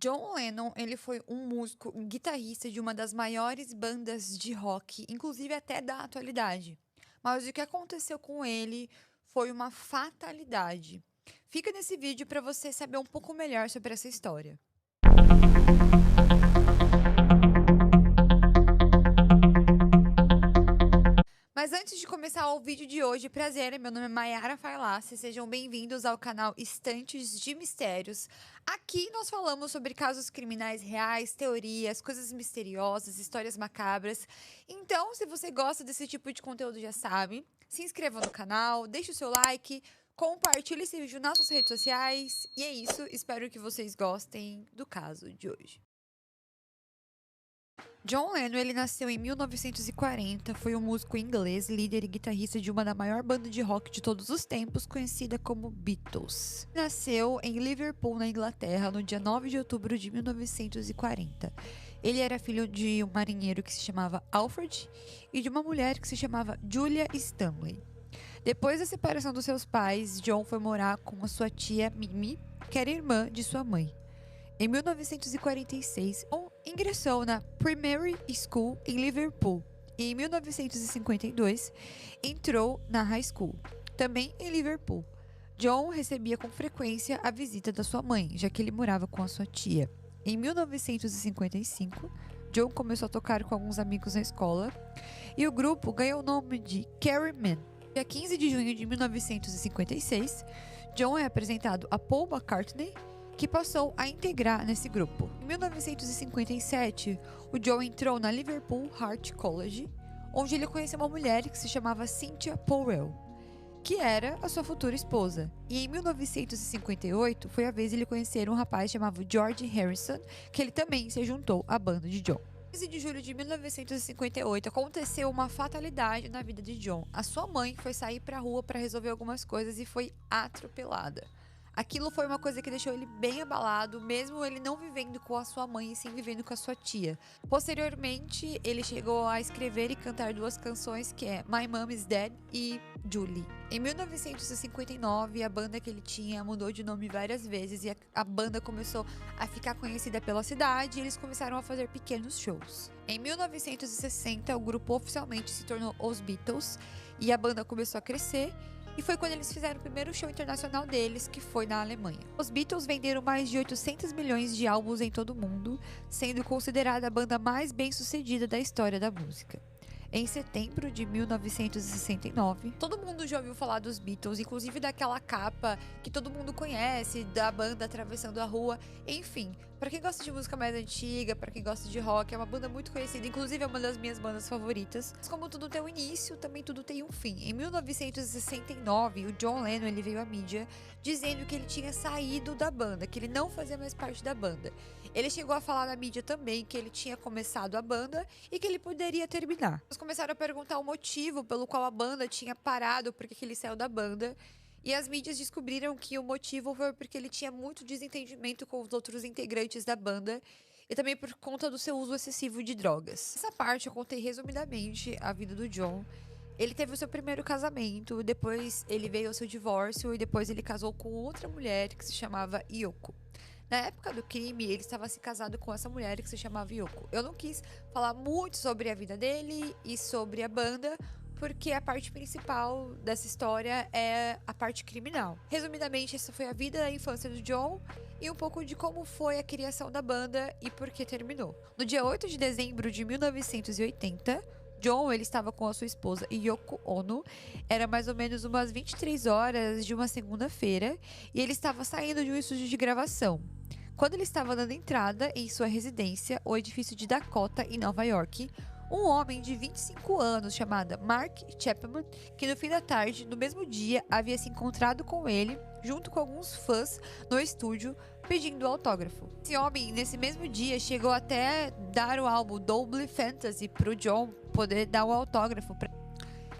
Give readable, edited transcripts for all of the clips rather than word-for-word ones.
John Lennon, ele foi um músico, um guitarrista de uma das maiores bandas de rock, inclusive até da atualidade. Mas o que aconteceu com ele foi uma fatalidade. Fica nesse vídeo para você saber um pouco melhor sobre essa história. Mas antes de começar o vídeo de hoje, prazer, meu nome é Mayara Failassi, sejam bem-vindos ao canal Estantes de Mistérios. Aqui nós falamos sobre casos criminais reais, teorias, coisas misteriosas, histórias macabras. Então, se você gosta desse tipo de conteúdo, já sabe, se inscreva no canal, deixe o seu like, compartilhe esse vídeo nas suas redes sociais. E é isso, espero que vocês gostem do caso de hoje. John Lennon, ele nasceu em 1940, foi um músico inglês, líder e guitarrista de uma da maior banda de rock de todos os tempos, conhecida como Beatles. Nasceu em Liverpool, na Inglaterra, no dia 9 de outubro de 1940. Ele era filho de um marinheiro que se chamava Alfred e de uma mulher que se chamava Julia Stanley. Depois da separação dos seus pais, John foi morar com a sua tia Mimi, que era irmã de sua mãe. Em 1946, ingressou na Primary School em Liverpool e em 1952 entrou na High School, também em Liverpool. John recebia com frequência a visita da sua mãe, já que ele morava com a sua tia. Em 1955, John começou a tocar com alguns amigos na escola e o grupo ganhou o nome de Carrie Man. Dia 15 de junho de 1956, John é apresentado a Paul McCartney, que passou a integrar nesse grupo. Em 1957, o John entrou na Liverpool Art College, onde ele conheceu uma mulher que se chamava Cynthia Powell, que era a sua futura esposa. E em 1958, foi a vez de ele conhecer um rapaz chamado George Harrison, que ele também se juntou à banda de John. Em 15 de julho de 1958, aconteceu uma fatalidade na vida de John. A sua mãe foi sair para a rua para resolver algumas coisas e foi atropelada. Aquilo foi uma coisa que deixou ele bem abalado, mesmo ele não vivendo com a sua mãe e sim vivendo com a sua tia. Posteriormente, ele chegou a escrever e cantar duas canções, que é My Mom is Dead e Julie. Em 1959, a banda que ele tinha mudou de nome várias vezes e a banda começou a ficar conhecida pela cidade e eles começaram a fazer pequenos shows. Em 1960, o grupo oficialmente se tornou os Beatles e a banda começou a crescer. E foi quando eles fizeram o primeiro show internacional deles, que foi na Alemanha. Os Beatles venderam mais de 800 milhões de álbuns em todo o mundo, sendo considerada a banda mais bem-sucedida da história da música. Em setembro de 1969, todo mundo já ouviu falar dos Beatles, inclusive daquela capa que todo mundo conhece, da banda atravessando a rua. Enfim, para quem gosta de música mais antiga, para quem gosta de rock, é uma banda muito conhecida, inclusive é uma das minhas bandas favoritas. Mas como tudo tem um início, também tudo tem um fim. Em 1969, o John Lennon ele veio à mídia dizendo que ele tinha saído da banda, que ele não fazia mais parte da banda. Ele chegou a falar na mídia também que ele tinha começado a banda e que ele poderia terminar. Eles começaram a perguntar o motivo pelo qual a banda tinha parado, porque ele saiu da banda. E as mídias descobriram que o motivo foi porque ele tinha muito desentendimento com os outros integrantes da banda e também por conta do seu uso excessivo de drogas. Essa parte eu contei resumidamente a vida do John. Ele teve o seu primeiro casamento, depois ele veio ao seu divórcio e depois ele casou com outra mulher que se chamava Yoko. Na época do crime, ele estava se casado com essa mulher que se chamava Yoko. Eu não quis falar muito sobre a vida dele e sobre a banda, porque a parte principal dessa história é a parte criminal. Resumidamente, essa foi a vida e a infância do John e um pouco de como foi a criação da banda e por que terminou. No dia 8 de dezembro de 1980, John ele estava com a sua esposa Yoko Ono. Era mais ou menos umas 23 horas de uma segunda-feira e ele estava saindo de um estúdio de gravação. Quando ele estava dando entrada em sua residência, o edifício de Dakota, em Nova York, um homem de 25 anos chamado Mark Chapman, que no fim da tarde, no mesmo dia, havia se encontrado com ele, junto com alguns fãs, no estúdio, pedindo autógrafo. Esse homem, nesse mesmo dia, chegou até dar o álbum Double Fantasy para o John poder dar o autógrafo.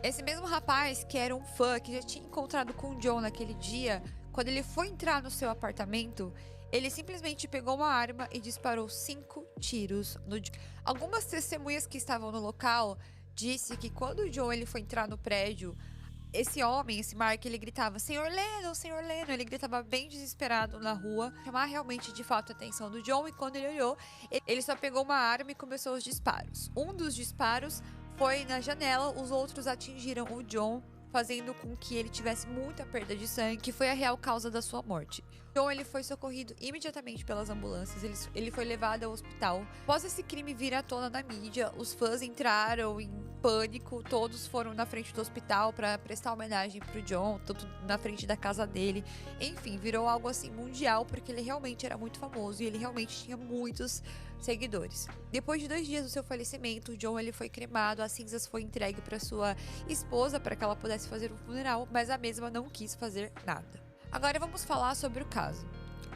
Esse mesmo rapaz, que era um fã, que já tinha encontrado com o John naquele dia, quando ele foi entrar no seu apartamento, ele simplesmente pegou uma arma e disparou 5 tiros no John. Algumas testemunhas que estavam no local disse que quando o John ele foi entrar no prédio, esse homem, esse Mark, ele gritava, Senhor Lennon, Senhor Lennon. Ele gritava bem desesperado na rua, chamar realmente de fato a atenção do John. E quando ele olhou, ele só pegou uma arma e começou os disparos. Um dos disparos foi na janela, os outros atingiram o John, fazendo com que ele tivesse muita perda de sangue, que foi a real causa da sua morte. John, ele foi socorrido imediatamente pelas ambulâncias, ele foi levado ao hospital. Após esse crime vir à tona na mídia, os fãs entraram em pânico, todos foram na frente do hospital para prestar homenagem pro John, tudo na frente da casa dele. Enfim, virou algo assim mundial, porque ele realmente era muito famoso e ele realmente tinha muitos seguidores. Depois de 2 dias do seu falecimento, o John, ele foi cremado, as cinzas foi entregue para sua esposa para que ela pudesse fazer um funeral, mas a mesma não quis fazer nada. Agora vamos falar sobre o caso.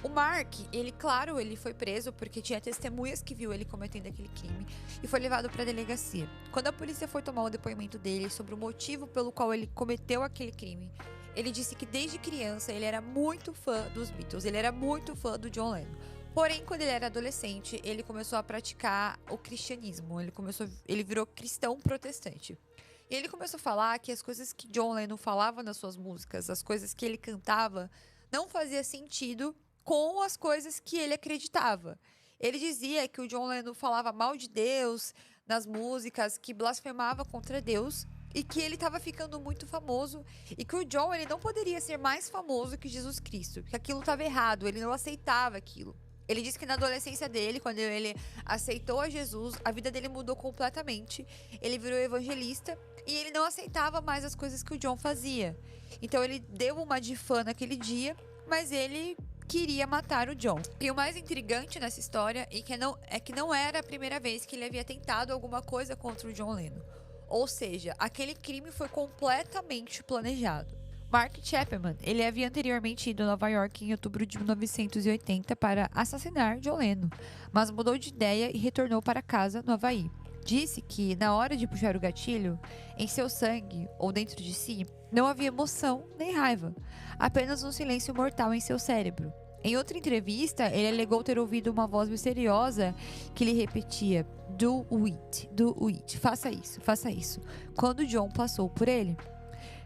O Mark, ele foi preso porque tinha testemunhas que viu ele cometendo aquele crime e foi levado para a delegacia. Quando a polícia foi tomar o depoimento dele sobre o motivo pelo qual ele cometeu aquele crime, ele disse que desde criança ele era muito fã dos Beatles, ele era muito fã do John Lennon. Porém, quando ele era adolescente, ele começou a praticar o cristianismo, ele virou cristão protestante. E ele começou a falar que as coisas que John Lennon falava nas suas músicas, as coisas que ele cantava, não fazia sentido com as coisas que ele acreditava. Ele dizia que o John Lennon falava mal de Deus nas músicas, que blasfemava contra Deus e que ele estava ficando muito famoso e que o John, ele não poderia ser mais famoso que Jesus Cristo, que aquilo estava errado, ele não aceitava aquilo. Ele disse que na adolescência dele, quando ele aceitou a Jesus, a vida dele mudou completamente. Ele virou evangelista e ele não aceitava mais as coisas que o John fazia. Então ele deu uma de fã naquele dia, mas ele queria matar o John. E o mais intrigante nessa história é que não era a primeira vez que ele havia tentado alguma coisa contra o John Lennon. Ou seja, aquele crime foi completamente planejado. Mark Chapman, ele havia anteriormente ido a Nova York em outubro de 1980 para assassinar John Lennon, mas mudou de ideia e retornou para casa no Havaí. Disse que, na hora de puxar o gatilho, em seu sangue ou dentro de si, não havia emoção nem raiva, apenas um silêncio mortal em seu cérebro. Em outra entrevista, ele alegou ter ouvido uma voz misteriosa que lhe repetia: do it, faça isso, quando John passou por ele.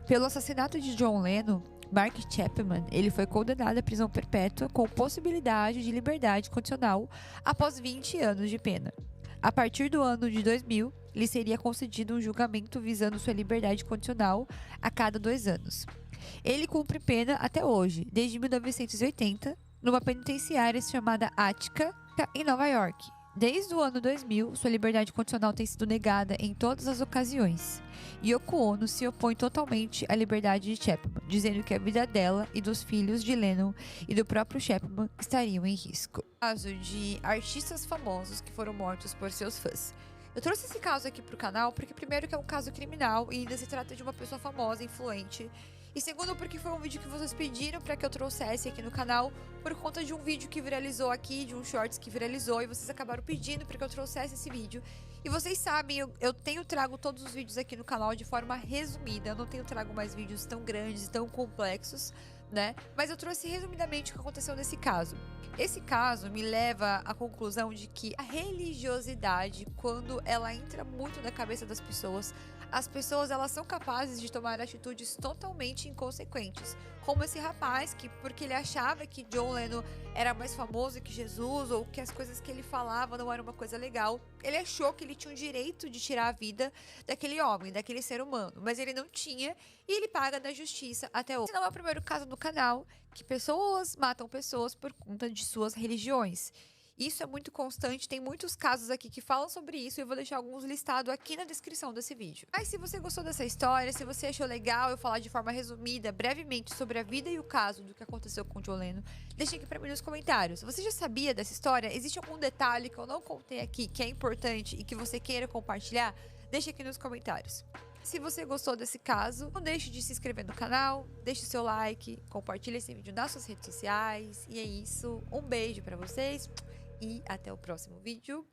Pelo assassinato de John Lennon, Mark Chapman, ele foi condenado à prisão perpétua com possibilidade de liberdade condicional após 20 anos de pena. A partir do ano de 2000, lhe seria concedido um julgamento visando sua liberdade condicional a cada 2 anos. Ele cumpre pena até hoje, desde 1980, numa penitenciária chamada Attica, em Nova York. Desde o ano 2000, sua liberdade condicional tem sido negada em todas as ocasiões. Yoko Ono se opõe totalmente à liberdade de Chapman, dizendo que a vida dela e dos filhos de Lennon e do próprio Chapman estariam em risco. Caso de artistas famosos que foram mortos por seus fãs. Eu trouxe esse caso aqui pro canal porque, primeiro, que é um caso criminal e ainda se trata de uma pessoa famosa, influente. E segundo, porque foi um vídeo que vocês pediram para que eu trouxesse aqui no canal por conta de um vídeo que viralizou aqui, de um shorts que viralizou, e vocês acabaram pedindo para que eu trouxesse esse vídeo. E vocês sabem, eu trago todos os vídeos aqui no canal de forma resumida, eu não trago mais vídeos tão grandes e tão complexos, né? Mas eu trouxe resumidamente o que aconteceu nesse caso. Esse caso me leva à conclusão de que a religiosidade, quando ela entra muito na cabeça das pessoas, as pessoas, elas são capazes de tomar atitudes totalmente inconsequentes. Como esse rapaz, que porque ele achava que John Lennon era mais famoso que Jesus, ou que as coisas que ele falava não eram uma coisa legal, ele achou que ele tinha o direito de tirar a vida daquele homem, daquele ser humano. Mas ele não tinha, e ele paga da justiça até hoje. Esse não é o primeiro caso no canal que pessoas matam pessoas por conta de suas religiões. Isso é muito constante, tem muitos casos aqui que falam sobre isso e eu vou deixar alguns listados aqui na descrição desse vídeo. Mas se você gostou dessa história, se você achou legal eu falar de forma resumida, brevemente, sobre a vida e o caso do que aconteceu com o John Lennon, deixa aqui pra mim nos comentários. Você já sabia dessa história? Existe algum detalhe que eu não contei aqui que é importante e que você queira compartilhar? Deixa aqui nos comentários. Se você gostou desse caso, não deixe de se inscrever no canal, deixe seu like, compartilhe esse vídeo nas suas redes sociais. E é isso, um beijo pra vocês. E até o próximo vídeo.